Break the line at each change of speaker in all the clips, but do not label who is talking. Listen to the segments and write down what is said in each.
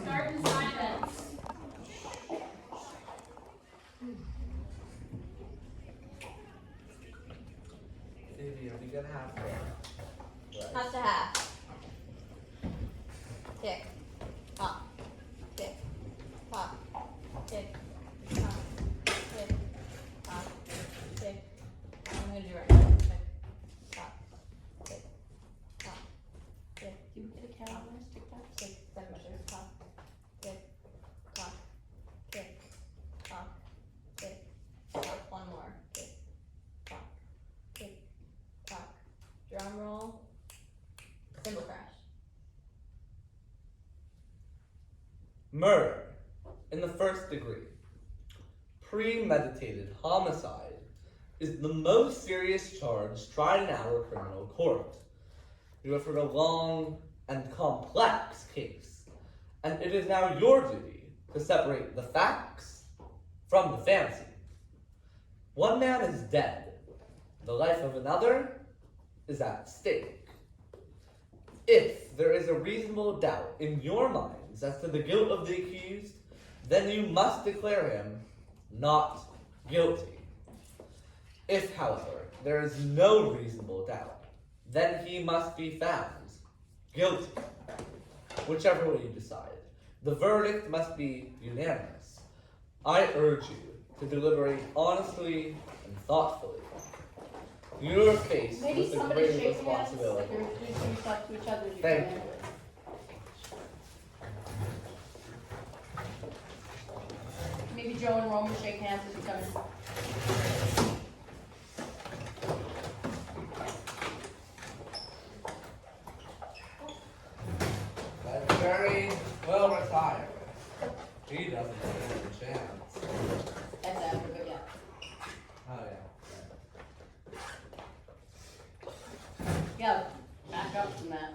Start in silence.
Phoebe, are we gonna have to?
Half to half. Tick. Tock. Tick. Tock. Tick. Tock. Tick. Tock. Tick. I'm gonna do it right now. Tick. Tock. Tick. Tock. Tick. Do you hit a count on this? Tick tock. Tick. 7 measures. Tock. Tick. Tock. Tick. Tock. Tick. Tock. One more. Tick. Tock. Tick. Tock. Drum roll. Cymbal crash.
Murder in the first degree. Premeditated homicide is the most serious charge tried in our criminal court. You have heard a long and complex case, and it is now your duty to separate the facts from the fancy. One man is dead. The life of another is at stake. If there is a reasonable doubt in your minds as to the guilt of the accused, then you must declare him not guilty. If, however, there is no reasonable doubt, then he must be found guilty. Whichever way you decide, the verdict must be unanimous. I urge you to deliberate honestly and thoughtfully. You are faced
Maybe
with a
somebody
great
shake hands,
responsibility.
like you're introducing yourself to each other. as you
Thank
go in.
you.
Maybe Joe and Roman shake hands as you come in.
That's very well retired. He doesn't stand a chance.
That's after, but yeah.
Oh yeah.
Yeah, back up from that.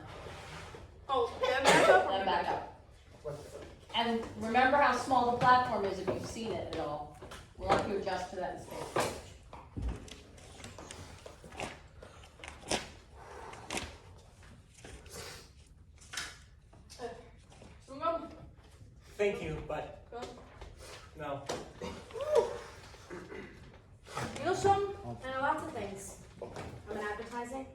Oh, yeah, back up.
Then back up. And remember how small the platform is if you've seen it at all. We'll have to adjust to that in space.
Thank you, but no.
You know some? I know lots of things. I'm in advertising.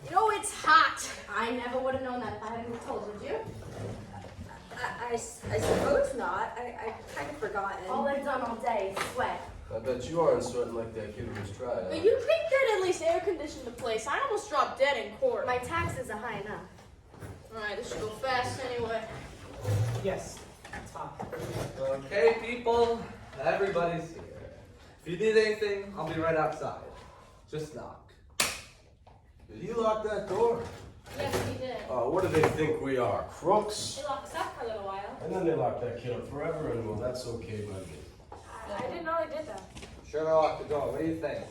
You know it's hot. I never would have known that if I hadn't told, would you?
I suppose not. I kind of forgotten.
All I've done all day is sweat.
I bet you aren't sweating like that kid who was tried.
But you think they'd at least air condition the place. I almost dropped dead in court.
My taxes are high enough.
Alright, this should go fast anyway.
Yes, it's hot.
Okay, people, everybody's here. If you need anything, I'll be right outside. Just knock.
Did he lock that door?
Yes, we did.
What do they think we are, crooks?
They locked us up for a little while.
And then they locked that kid up forever, and well, that's okay by me.
I didn't know they did that.
Sure they locked the door. What do you think?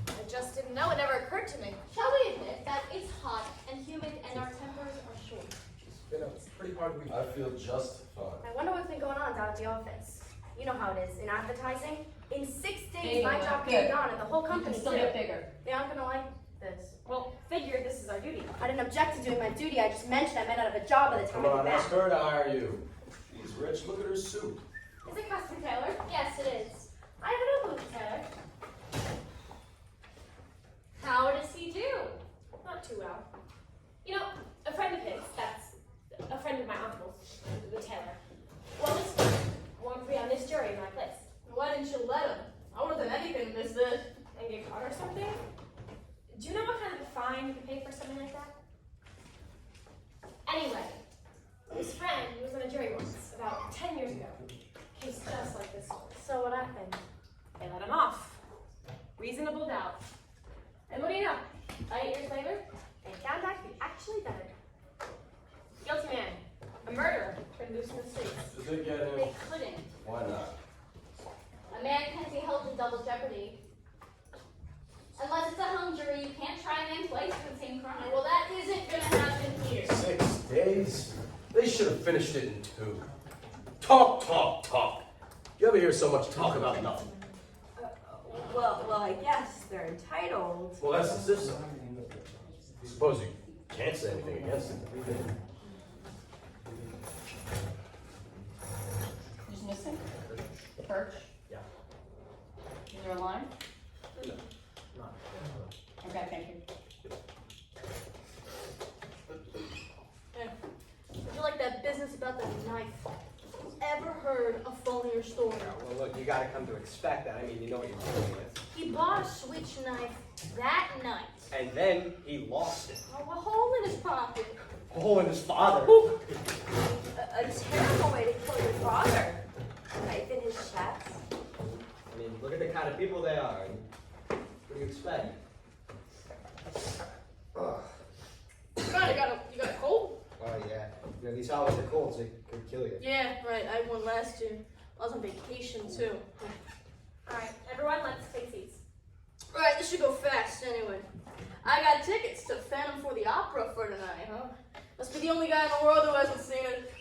I just didn't know. It never occurred to me.
Shall we admit that it's hot and humid and our tempers are short?
It's been a pretty hard week. I feel just fine.
I wonder what's been going on down at the office. You know how it is in advertising. In 6 days,
Hey,
my job
good.
can be gone, and the whole
You
company
can still
too.
get bigger.
They aren't gonna like this.
Well, figure this is our duty.
I didn't object to doing my duty. I just mentioned I meant out of a job by the time
Come
I
on,
get
ask
back.
her to hire you. She's rich. Look at her suit.
Is it custom tailored?
Yes, it is.
I have no clue, Taylor.
How does he do?
Not too well. You know, a friend of his, that's a friend of my uncle's, the tailor. Well, this won't be on this jury in my place. Why didn't you let him? I would have done anything to miss this. And get caught or something? Do you know what kind of a fine you can pay for something like that? Anyway, his friend was on a jury once, about 10 years ago. Case just like this one.
So what happened?
They let him off. Reasonable doubt. And what do you know? 8 years later, they found out he actually done it. Guilty man. A murderer. Been loose in the streets.
Did they get him?
They couldn't.
Why not?
A man can't be held in double jeopardy. Unless it's a hung jury, you can't try a man twice for the same crime.
Well, that isn't gonna happen here.
6 days? They should have finished it in 2. Talk, talk, talk. You ever hear so much talk about nothing?
Well, I guess they're entitled.
Well, that's the system. Suppose you Can't say anything against it.
Who's missing? Perch?
Yeah.
Is there a line?
Not.
Okay, thank you.
Would you like that business about the knife? Ever heard a phonier story?
Well, look, you gotta come to expect that. I mean, you know what you're dealing with.
He bought a switch knife that night.
And then he lost it.
Oh, a hole in his pocket.
Oh, and his father.
A terrible way to kill your father. Knife in his chest.
I mean, look at the kind of people they are. What do you expect? Ugh.
You got a cold?
Oh, yeah. You know, these holidays are cold, so it could kill you.
Yeah, right. I had one last year. I was on vacation too.
Alright, everyone, let's take seats.
Alright, this should go fast anyway. I got tickets to Phantom for the Opera for tonight, huh? Must be the only guy in the world who hasn't seen it.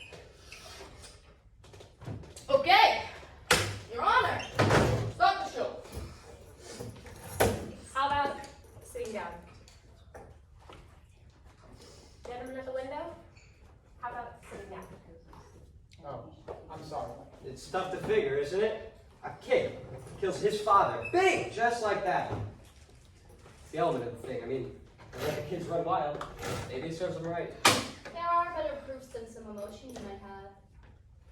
Okay, Your Honor, start the show.
How about sitting down? Gentlemen at the window, how about sitting down?
Oh, I'm sorry. It's tough to figure, isn't it? A kid kills his father. Bing! Just like that. It's the element of the thing. I mean, they let the kids run wild. Maybe it serves them right.
There are better proofs than some emotion you might have.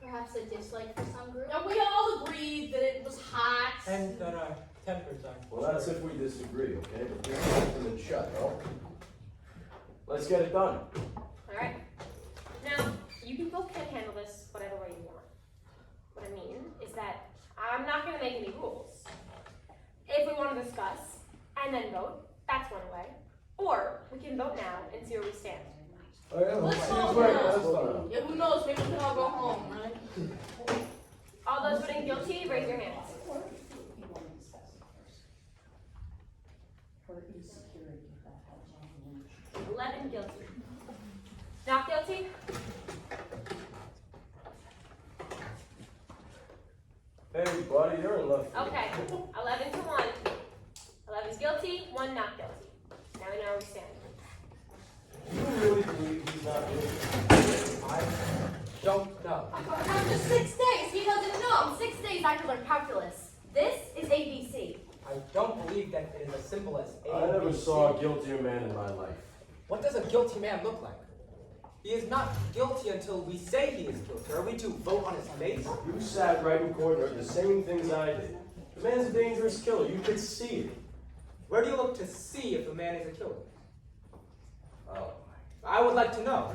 Perhaps a dislike for some group.
Now, we all agreed that it was hot.
And that our tempers are.
Well, that's if we disagree, okay? But we're open and shut, no? Let's get it done.
Alright. Now, you both can handle this whatever way you want. What I mean is that I'm not going to make any rules. If we want to discuss and then vote, that's one way. Or we can vote now and see where we stand.
Oh, yeah,
Let's
seems
vote
right.
now.
That's fine.
Yeah, who knows? Maybe we can all go home, right?
All those voting guilty, raise your hands. 11 guilty. Not guilty?
Hey, buddy, you're in left.
Okay. 11 to 1. 11's guilty, 1 not guilty. Now we know where we stand.
You really believe he's not guilty?
I don't know.
After 6 days, he doesn't know. 6 days I could learn calculus. This is ABC.
I don't believe that it is as simple as A.
I never
B, C.
saw a guiltier man in my life.
What does a guilty man look like? He is not guilty until we say he is guilty. Are we to vote on his face?
You sat right in court and heard the same things I did. The man's a dangerous killer. You could see it.
Where do you look to see if a man is a killer? Oh, I would like to know.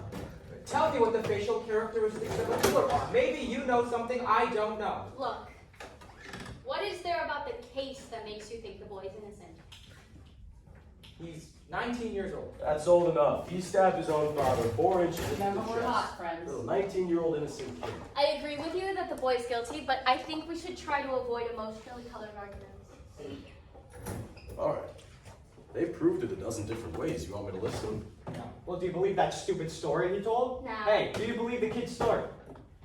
Tell me what the facial characteristics of a killer are. Maybe you know something I don't know.
Look, what is there about the case that makes you think the boy's innocent?
He's 19 years old.
That's old enough. He stabbed his own father 4 inches into
Remember,
the
we're
chest.
hot, friends.
Little 19-year-old innocent kid.
I agree with you that the boy's guilty, but I think we should try to avoid emotionally colored arguments.
All right. They proved it a dozen different ways. You want me to list them?
Well, do you believe that stupid story he told?
No.
Hey, do you believe the kid's story?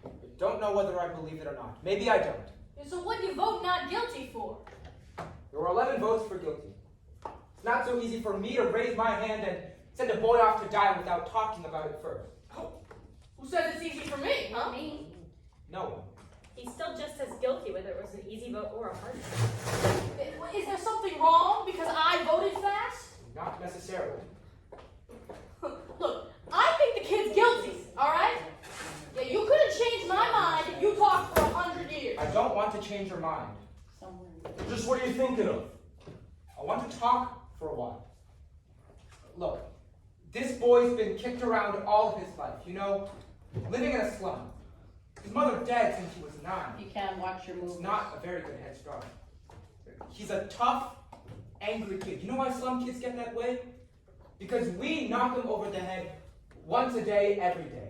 I don't know whether I believe it or not. Maybe I don't.
So what do you vote not guilty for?
There were 11 votes for guilty. It's not so easy for me to raise my hand and send a boy off to die without talking about it first.
Who says it's easy for me, huh?
Me.
No one.
He's still just as guilty whether it was an easy vote or a hard vote.
Is there something wrong because I voted fast?
Not necessarily.
Look, I think the kid's guilty, alright? Yeah, you couldn't change my mind if you talked for 100 years.
I don't want to change your mind.
Just what are you thinking of?
I want to talk for a while. Look, this boy's been kicked around all of his life, you know, living in a slum. His mother dead since he was 9.
You can watch your
He's
movie.
not a very good head start. He's a tough, angry kid. You know why slum kids get that way? Because we knock them over the head once a day, every day.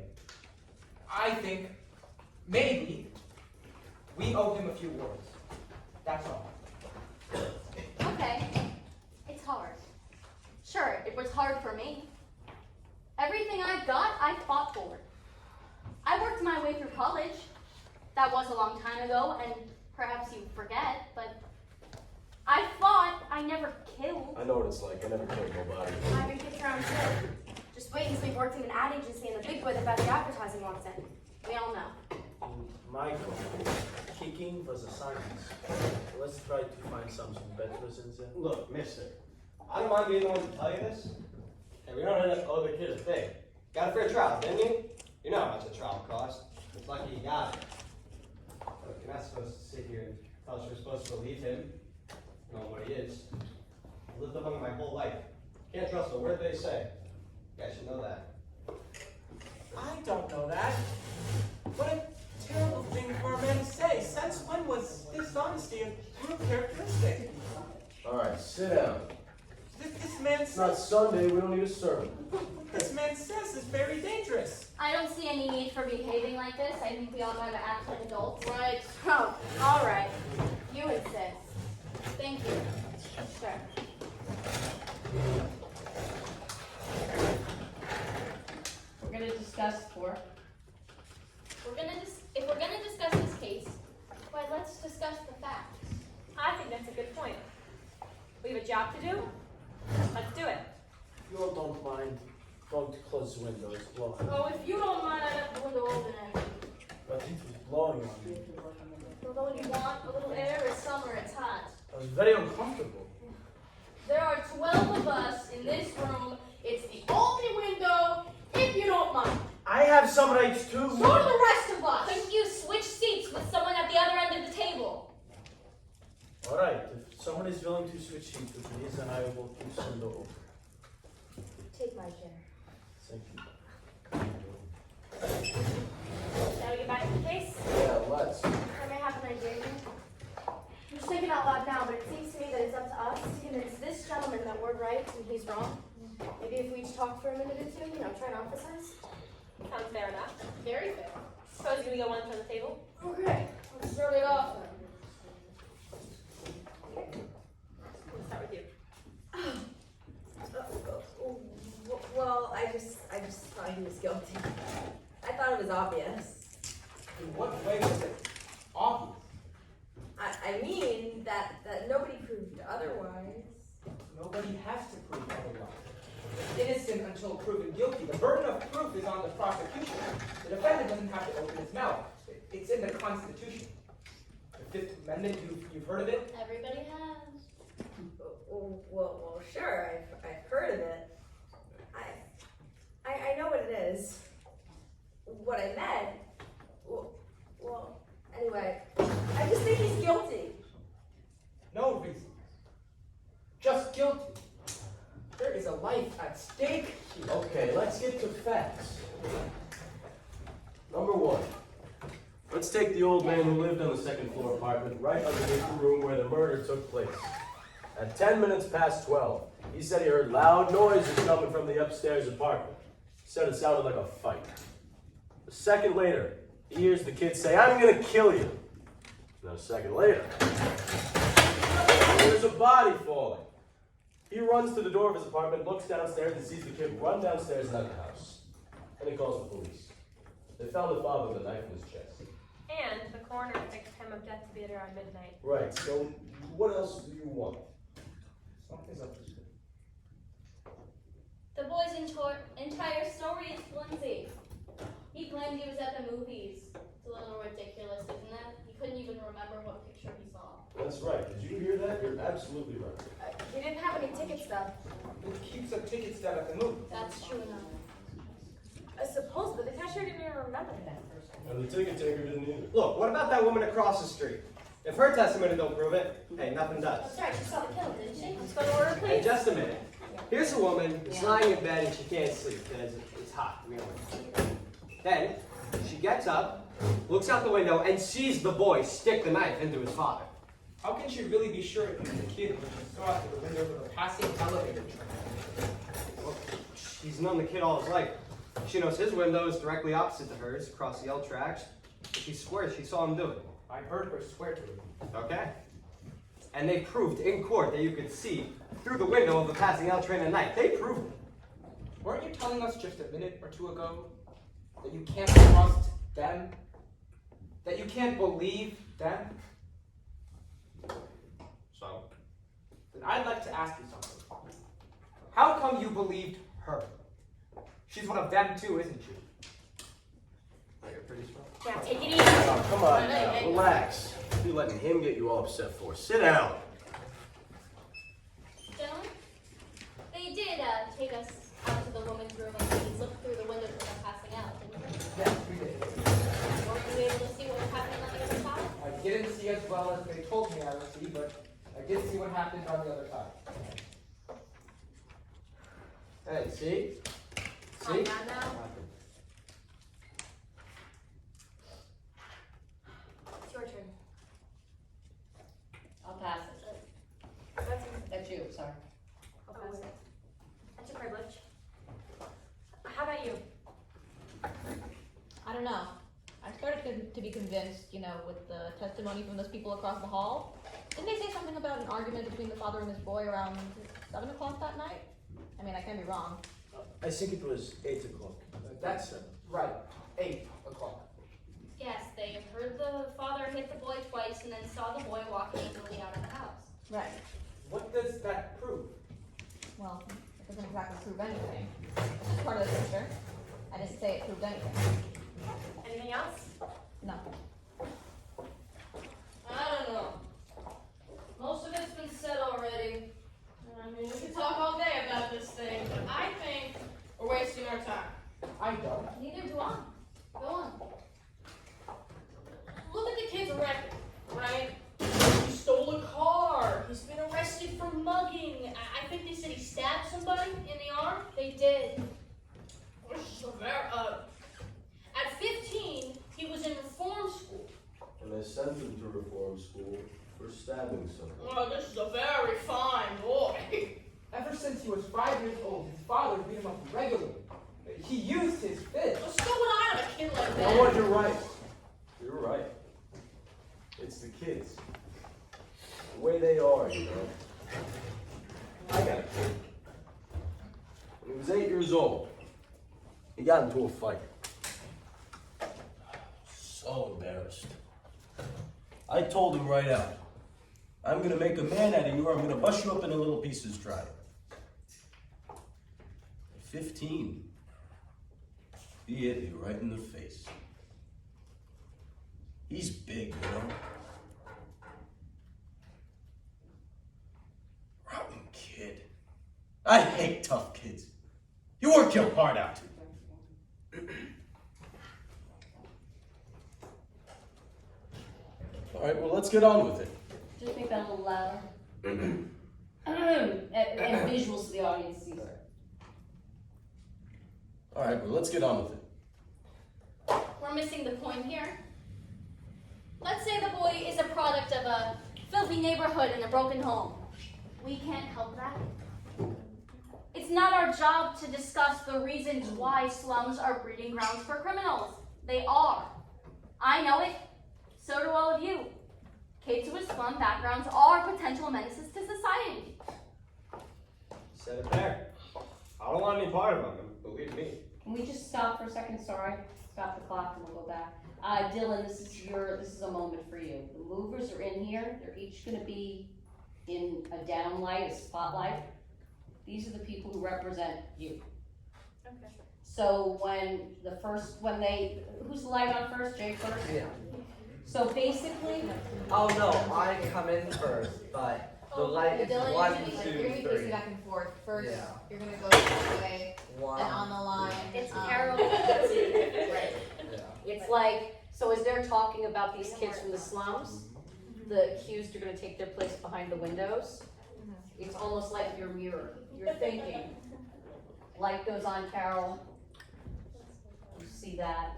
I think maybe we owe him a few words. That's all.
Okay, it's hard. Sure, it was hard for me. Everything I've got, I fought for. I worked my way through college. That was a long time ago, and perhaps you forget, but I fought, I never killed.
I know what it's like. I never killed nobody.
I've been kicked around too. Just wait until he worked in an ad agency and the big boy that does the advertising walks in. We all know.
Michael, kicking was a science. Let's try to find something better since then.
Look, mister, I don't mind being the one to tell you this. And we don't owe the kid a thing. Got a fair trial, didn't you? You know how much a trial costs. It's lucky you got it. Look, you're not supposed to sit here and tell us we're supposed to believe him. You know what he is. I lived among him my whole life. Can't trust a word they say. You guys should know that.
I don't know that. What a terrible thing for a man to say. Since when was dishonesty a group characteristic?
Alright, sit down.
This man
It's not
says,
Sunday, we don't need a sermon.
this man says is very dangerous.
I don't see any need for behaving like this. I think we all gotta act like adults.
Right.
Oh, all right. You insist. Thank you. Sure.
We're gonna discuss for.
If we're gonna discuss this case,
Why, let's discuss the facts.
I think that's a good point. We have a job to do. Let's do it.
You all don't mind going to close the window, it's blowing.
Oh, if you don't mind, I left the window open.
But it was blowing on me.
Although when you want a little air, it's summer, it's hot.
I was very uncomfortable.
There are 12 of us in this room. It's the only window, if you don't mind.
I have some rights too.
So do the rest of us.
Couldn't you switch seats with someone at the other end of the table?
Alright, if someone is willing to switch seats with me, then I will keep the window open.
Take my chair.
Thank you.
Shall we get back to the case?
Yeah, let's.
I may have an idea here. I'm just thinking out loud now, but it seems to me that it's up to us to convince this gentleman that we're right and he's wrong. Maybe if we each talk for a minute or two, try to emphasize.
Sounds fair enough.
Very fair.
Suppose we go one from the table.
Okay, let's start it off.
We'll start with you.
Well, I just thought he was guilty. I thought it was obvious.
In what way was it obvious?
I mean that nobody proved otherwise.
Nobody has to prove otherwise. Innocent until proven guilty. The burden of proof is on the prosecution. The defendant doesn't have to open his mouth. It's in the Constitution. The Fifth Amendment, you've heard of it?
Everybody has.
Well, sure, I've heard of it. I know what it is. What I meant. Well, anyway, I just think he's guilty.
No reason. Just guilty. There is a life at stake here.
Okay, let's get to facts. Number one. Let's take the old man who lived on the second floor apartment right underneath the room where the murder took place. At 10 minutes past 12, he said he heard loud noises coming from the upstairs apartment. He said it sounded like a fight. A second later, he hears the kid say, "I'm gonna kill you." Then a second later, there's a body falling. He runs to the door of his apartment, looks downstairs, and sees the kid run downstairs and out of the house. And he calls the police. They found the father with a knife in his chest.
And the coroner fixed him of death to be at around midnight.
Right, so what else do you want?
Something's up to you.
The boy's entire story is flimsy. He claimed he was at the movies. It's a little ridiculous, isn't it? He couldn't even remember what picture he saw.
That's right. Did you hear that? You're absolutely right.
He didn't have any ticket stub.
Who keeps a ticket stub at the movie?
That's true enough.
I suppose, but the cashier didn't even remember that.
And the ticket taker didn't either.
Look, what about that woman across the street? If her testimony don't prove it, hey, nothing does.
That's right, she saw the kill, didn't she?
Let's go to order,
Hey,
please.
just a minute. Here's a woman who's lying in bed and she can't sleep because it's hot, really. Then she gets up, looks out the window, and sees the boy stick the knife into his father.
How can she really be sure it was the kid when she saw it through the window of a passing elevator train?
Well, she's known the kid all his life. She knows his window is directly opposite to hers, across the L tracks. She swears she saw him do it.
I heard her swear to it.
Okay? And they proved in court that you could see through the window of the passing L train at night. They proved it.
Weren't you telling us just a minute or two ago that you can't trust them? That you can't believe them? So, then I'd like to ask you something. How come you believed her? She's one of them too, isn't she?
You're pretty strong.
Now take it easy.
Oh, come on
Hey,
now,
hey.
relax. What are you letting him get you all upset for? Sit down.
Gentlemen, they did take us out to the women's room and we looked through the windows as I'm passing out, didn't they?
Yes, we did.
Weren't you able to see what was happening on the other side?
I didn't see as well as they told me I would see, but I did see what happened on the other side.
Hey, see?
Calm
See?
down now. It's your turn.
I'll pass it. That's you, sorry.
I'll pass it. That's your privilege. How about you?
I don't know. I started to be convinced, with the testimony from those people across the hall. Didn't they say something about an argument between the father and his boy around 7 o'clock that night? I mean, I can be wrong.
I think it was 8 o'clock.
That's right. 8 o'clock.
Yes, they heard the father hit the boy twice and then saw the boy walking easily out of the house.
Right.
What does that prove?
Well, it doesn't exactly prove anything. It's part of the picture. I didn't say it proved anything.
Anything else?
No.
I don't know. Most of it's been said already. I mean, we could talk all day about this thing, but I think we're wasting our time.
I don't.
Neither do I. Go on.
Look at the kid's record, right? He stole a car. He's been arrested for mugging. I think they said he stabbed somebody in the arm.
They did.
At 15, he was in reform school.
And they sent him to reform school for stabbing someone.
Oh, this is a very fine boy.
Ever since he was 5 years old, his father beat him up regularly. He used his fist.
So would I have a kid like
You know what?
that.
You're right. You're right. It's the kids. The way they are, I got a kid. When he was 8 years old, he got into a fight. So embarrassed. I told him right out, I'm gonna make a man out of you or I'm gonna bust you up into little pieces dry. 15. He hit me right in the face. He's big, Rotten kid. I hate tough kids. You work your heart out. All right, well, let's get on with it.
Just make that a little louder. and visuals so the audience sees it.
All right, well, let's get on with it.
We're missing the point here. Let's say the boy is a product of a filthy neighborhood and a broken home. We can't help that. It's not our job to discuss the reasons why slums are breeding grounds for criminals. They are. I know it. So do all of you. Kids with slum backgrounds are potential menaces to society.
Said it there. I don't want any part of them, believe me.
Can we just stop for a second? Sorry. Stop the clock and we'll go back. Dylan, this is a moment for you. The movers are in here. They're each gonna be in a downlight, a spotlight. These are the people who represent you.
Okay.
So who's the light on first? Jake first?
Yeah.
So basically,
Oh no, I come in first, but the light is
Dylan,
1,
you're
2,
gonna be
3.
facing back and forth. First,
Yeah.
you're gonna go this way,
1.
and on the line.
It's
um,
Carol.
Right.
Yeah.
It's like, so as they're talking about these kids from the slums, the accused are gonna take their place behind the windows. It's almost like your mirror. You're thinking. Light goes on, Carol. You see that.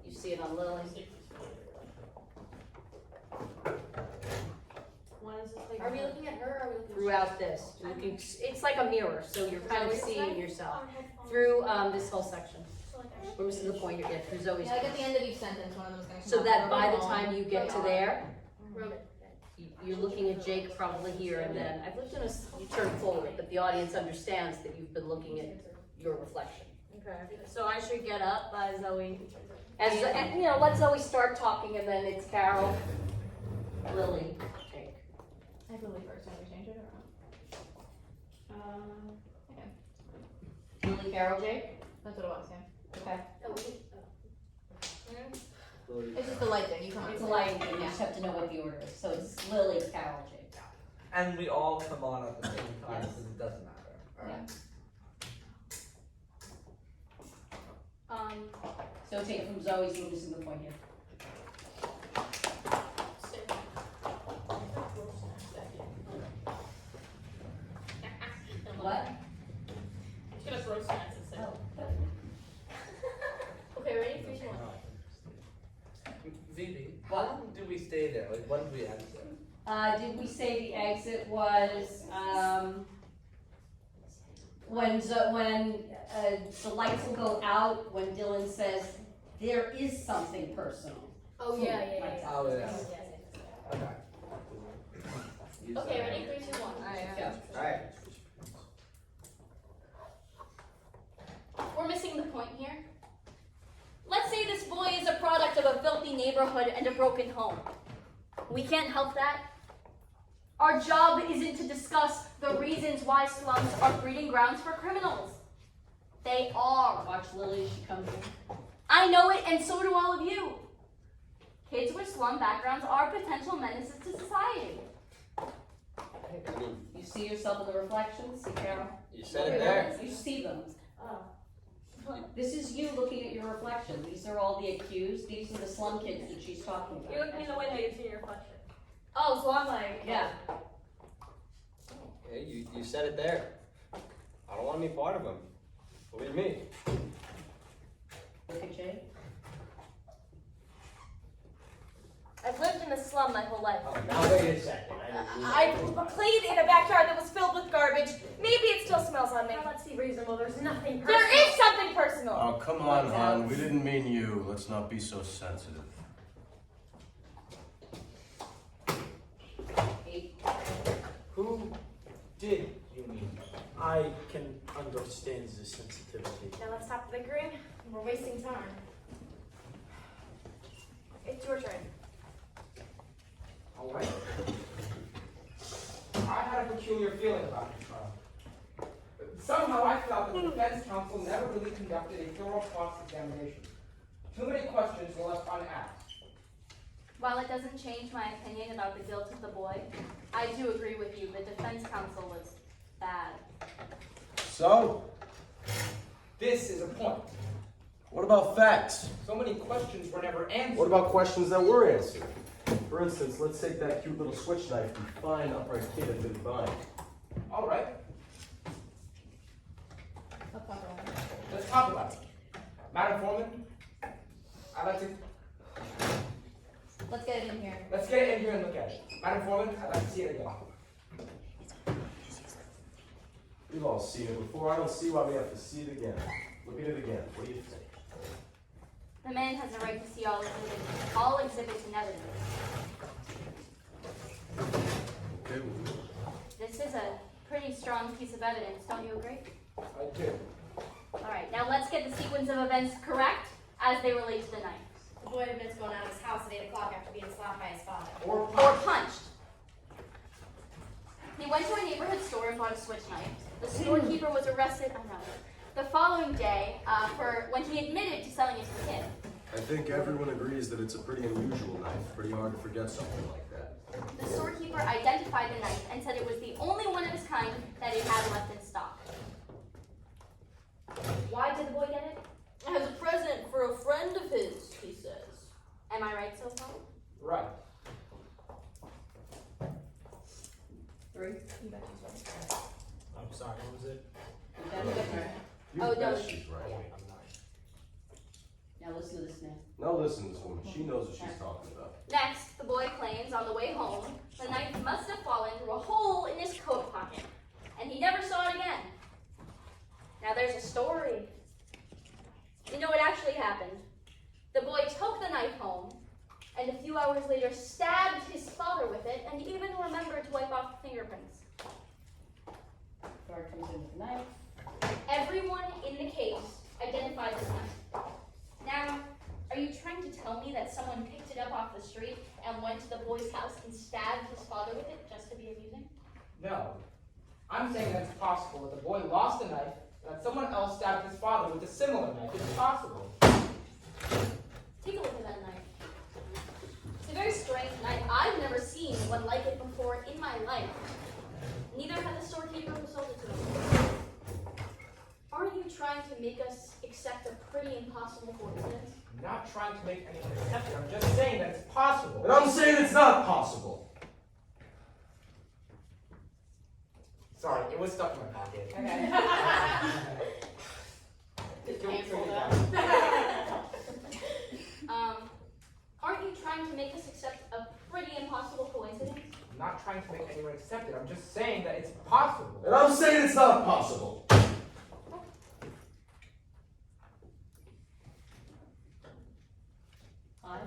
You see it on Lily.
Are we looking at her or are we looking at
Throughout this, it's like a mirror, so you're kind of seeing yourself through this whole section. We're missing the point you're getting through Zoe's.
Yeah, like at the end of each sentence, one of them is going to
So that by the time you get to there,
Roman.
you're looking at Jake probably here, and then I've looked you turn forward, but the audience understands that you've been looking at your reflection.
Okay.
So I should get up, Zoe, and let Zoe start talking, and then it's Carol, Lily, Jake.
I have Lily first. Have we change it or not? Okay.
Lily Carroll, Jake?
That's what it was, yeah.
Okay.
Oh, we-
It's just a light thing, you come
It's a lighting thing, you just have to know what the order is, so it's Lily, Carol, Jake.
And we all come on at the same time because it doesn't matter. Alright.
So take it from Zoe's, you're missing the point here. What?
Just gonna throw snacks instead.
Okay, ready? 3, 2, 1.
Vivi, how long did we stay there? Like, when did we exit?
Did we say the exit was, when the lights will go out, when Dylan says, there is something personal.
Oh, yeah, yeah,
Like
yeah.
that.
Oh, yeah. Okay.
Okay, ready? 3, 2, 1.
Go.
Alright.
We're missing the point here. Let's say this boy is a product of a filthy neighborhood and a broken home. We can't help that. Our job isn't to discuss the reasons why slums are breeding grounds for criminals. They are.
Watch Lily, she comes in.
I know it, and so do all of you. Kids with slum backgrounds are potential menaces to society.
I mean,
You see yourself in the reflections, see Carol?
you said it there.
You see them.
Oh.
This is you looking at your reflection. These are all the accused. These are the slum kids that she's talking about.
You're looking in the window, you see your reflection. Oh, so I'm like,
Yeah.
Okay, you said it there. I don't want to be part of them. Believe me.
Look at Jay.
I've lived in a slum my whole life.
Oh, now wait a second.
I played in a backyard that was filled with garbage. Maybe it still smells on me. Now let's be reasonable. There's nothing personal. There is something personal.
Oh, come on, hon. We didn't mean you. Let's not be so sensitive.
8.
Who did you mean?
I can understand the sensitivity.
Now let's stop bickering. We're wasting time. It's your turn.
Alright. I had a peculiar feeling about the trial. Somehow I felt that the defense counsel never really conducted a thorough cross-examination. Too many questions were left unasked.
While it doesn't change my opinion about the guilt of the boy, I do agree with you. The defense counsel was bad.
So,
This is a point.
what about facts?
So many questions were never answered.
What about questions that were answered? For instance, let's take that cute little switch knife you fine upright kid had been buying.
Alright,
Let's talk about it.
let's talk about it. Madam Foreman, I'd like to,
Let's get it in here.
let's get it in here and look at it. Madam Foreman, I'd like to see it again.
We've all seen it before. I don't see why we have to see it again. Look at it again. What do you think?
The man has a right to see all exhibits and evidence.
Okay.
This is a pretty strong piece of evidence, don't you agree?
I do.
Alright, now let's get the sequence of events correct as they relate to the knife.
The boy admits going out of his house at 8 o'clock after being slapped by his father.
Or
Or
punch.
punched. He went to a neighborhood store and bought a switch knife. The storekeeper was arrested the following day for when he admitted to selling it to the kid.
I think everyone agrees that it's a pretty unusual knife. Pretty hard to forget something like that.
The storekeeper identified the knife and said it was the only one of its kind that he had left in stock. Why did the boy get it?
As a present for a friend of his, he says.
Am I right so far?
Right.
3.
I'm sorry, what was it?
You
Oh,
bet
no.
she's right.
Now listen to this man.
Now listen to this woman. She knows what she's talking about.
Next, the boy claims on the way home, the knife must have fallen through a hole in his coat pocket, and he never saw it again. Now there's a story. You know what actually happened? The boy took the knife home, and a few hours later stabbed his father with it, and even remembered to wipe off the fingerprints.
Guard comes in with the knife.
Everyone in the case identified this knife. Now, are you trying to tell me that someone picked it up off the street and went to the boy's house and stabbed his father with it just to be amusing?
No. I'm saying that it's possible that the boy lost the knife that someone else stabbed his father with a similar knife. It's possible.
Take a look at that knife. It's a very strange knife. I've never seen one like it before in my life. Neither had the storekeeper who sold it to me. Aren't you trying to make us accept a pretty impossible coincidence?
I'm not trying to make anyone accept it. I'm just saying that it's possible.
And I'm saying it's not possible.
Sorry, it was stuck in my pocket.
Okay.
Don't trade it
Aren't you trying to make us accept a pretty impossible coincidence?
I'm not trying to make anyone accept it. I'm just saying that it's possible.
And I'm saying it's not possible.
Five.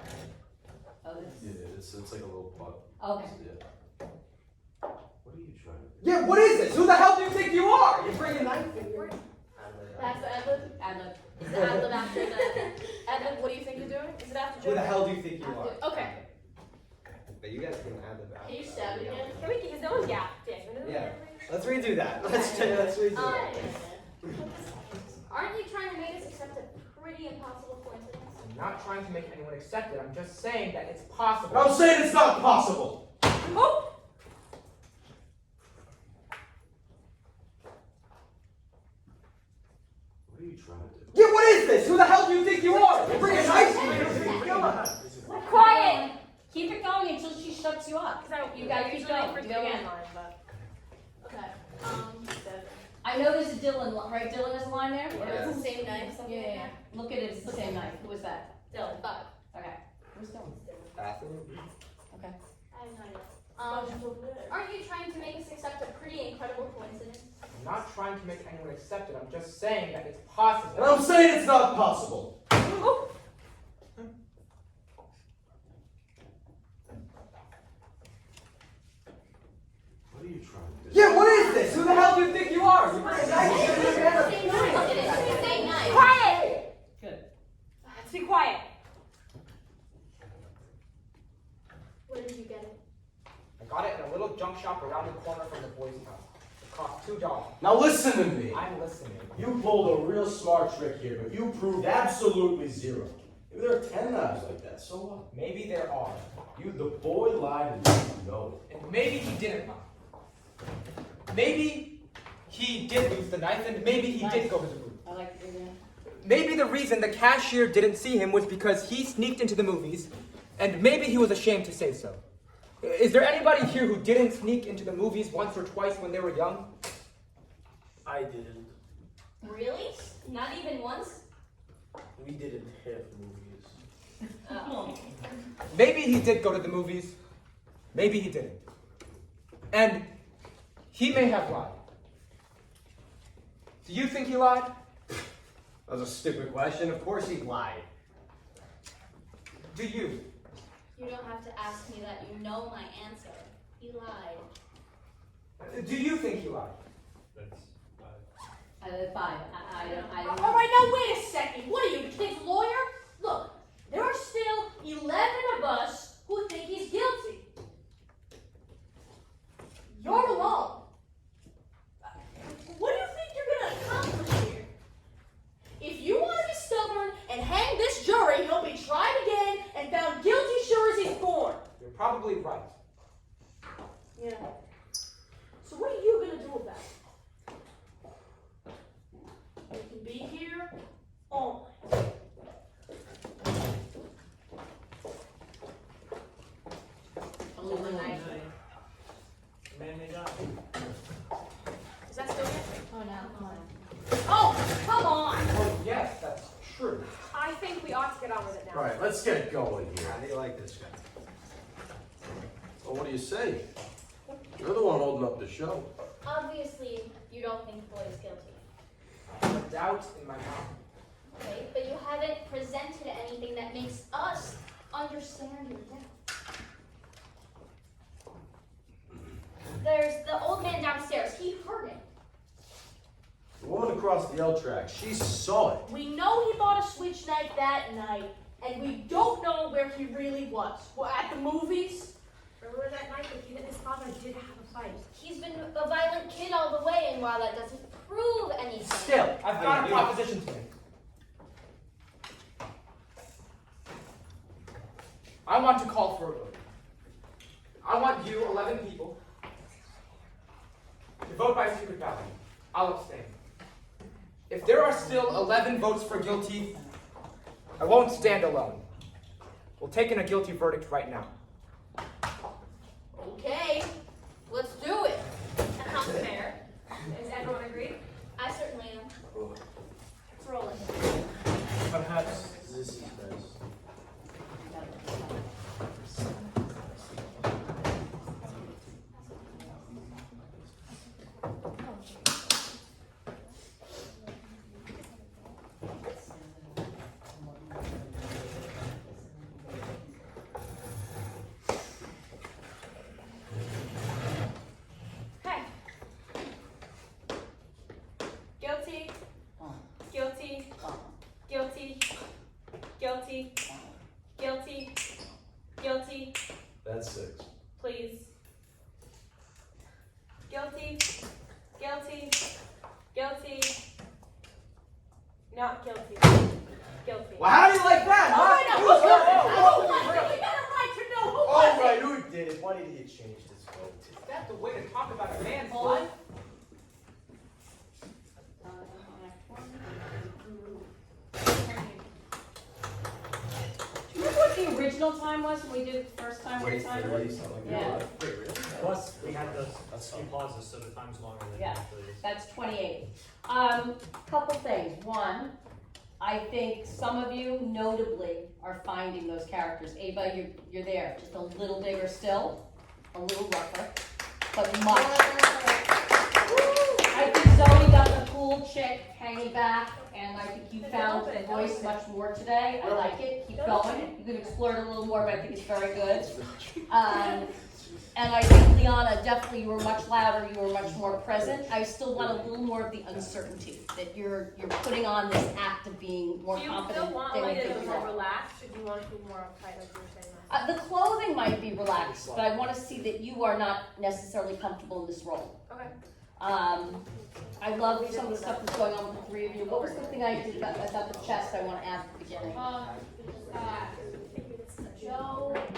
Oh, this.
Yeah, it's like a little putt.
Okay.
Yeah. What are you trying to do?
Yeah, what is this? Who the hell do you think you are? You bring a knife in here?
That's the ad-lib.
Ad-lib.
Is the ad-lib after the ad-lib? What do you think you're doing? Is it after
Who the
Joker?
hell do you think you are?
Okay.
But you guys can add the back.
Can you stab it again?
Can we keep his nose gap?
Yeah. Let's redo that. Let's redo
Um,
that.
Aren't you trying to make us accept a pretty impossible coincidence?
I'm not trying to make anyone accept it. I'm just saying that it's possible.
And I'm saying it's not possible.
Oh!
What are you trying to do?
Yeah, what is this? Who the hell do you think you are? You bring a knife in here? Kill us.
Quiet! Keep it going until she shuts you up.
You
You gotta keep going.
For
You
the
go
end
in.
line, but.
Okay.
I know there's a Dylan, right? Dylan has a line there?
Yeah.
It's the same knife.
Yeah, yeah, yeah. Look at it, it's the same knife. Who was that?
Dylan, but
Okay. Who's Dylan?
Bathroom?
Okay.
I have no idea. Aren't you trying to make us accept a pretty incredible coincidence?
I'm not trying to make anyone accept it. I'm just saying that it's possible.
And I'm saying it's not possible. What are you trying to do?
Yeah, what is this? Who the hell do you think you are? You bring a knife in here?
Same knife. Look at it. Same knife.
Quiet!
Good.
Let's be quiet.
Where did you get it?
I got it in a little junk shop around the corner from the boys' house. It cost $2.
Now listen to me.
I'm listening.
You pulled a real smart trick here, but you proved absolutely zero. Maybe there are 10 knives like that, so what?
Maybe there are.
The boy lied and didn't know it.
And maybe he didn't lie. Maybe he did lose the knife, and maybe he did go to the movie.
I like to do that.
Maybe the reason the cashier didn't see him was because he sneaked into the movies, and maybe he was ashamed to say so. Is there anybody here who didn't sneak into the movies once or twice when they were young?
I didn't.
Really? Not even once?
We didn't have movies.
Oh.
Maybe he did go to the movies. Maybe he didn't. And he may have lied. Do you think he lied?
That was a stupid question. Of course he lied.
Do you?
You don't have to ask me that. You know my answer. He lied.
Do you think he lied?
Five. I don't.
All right, now wait a second. What are you, the kid's lawyer? Look, there are still 11 of us who think he's guilty. You're alone. What do you think you're gonna accomplish here? If you want to be stubborn and hang this jury, he'll be tried again and found guilty sure as he's born.
You're probably right.
Yeah. So what are you gonna do about it? You can be here all night.
A little knife.
Is that still good?
Oh no, come on.
Oh, come on!
Oh, yes, that's true.
I think we ought to get on with it now.
Alright, let's get going here.
How do you like this guy?
Well, what do you say? You're the one holding up the show.
Obviously, you don't think Floyd is guilty.
I have a doubt in my mind.
Okay, but you haven't presented anything that makes us understand your doubt. There's the old man downstairs. He heard it.
The woman across the L track, she saw it.
We know he bought a switch knife that night, and we don't know where he really was. Well, at the movies?
Remember that night when he and his father did have a fight?
He's been a violent kid all the way, and while that doesn't prove anything.
Still, I've got a proposition to make. I want to call for a vote. I want you, 11 people, to vote by secret ballot. I'll abstain. If there are still 11 votes for guilty, I won't stand alone. We'll take in a guilty verdict right now.
Okay, let's do it.
That sounds fair. Is everyone agreed?
I certainly am. It's rolling.
Perhaps this is best.
Okay. Guilty. Guilty. Guilty. Guilty. Guilty. Guilty.
That's 6.
Please. Guilty. Guilty. Guilty. Not guilty. Guilty.
Well, how do you like that, huh?
We got a right to know who
All right, who did it? Why did he change this vote?
Is that the way to talk about a man's life?
Do you remember what the original time was when we did it the first time?
Wait,
time?
30, something like
Yeah.
that.
Wait, really? Plus, we had a few pauses, so the time's longer than it
Yeah.
actually is.
That's 28. Couple things. One, I think some of you notably are finding those characters. Ava, you're there. Just a little bigger still, a little rougher, but much. I think Zoe got the cool chick hanging back, and I think you found the voice much more today. I like it. Keep going. You can explore it a little more, but I think it's very good. And I think Liana, definitely you were much louder, you were much more present. I still want a little more of the uncertainty that you're putting on this act of being more
Do you
confident
still want
than we
like
think
a
you
more
are.
relaxed, or do you want to be more uptight as you were saying last?
The clothing might be relaxed, but I want to see that you are not necessarily comfortable in this role.
Okay.
I love some of the stuff that's going on with the three of you. What was the thing I did about the chest I want to add at the beginning?
Joe,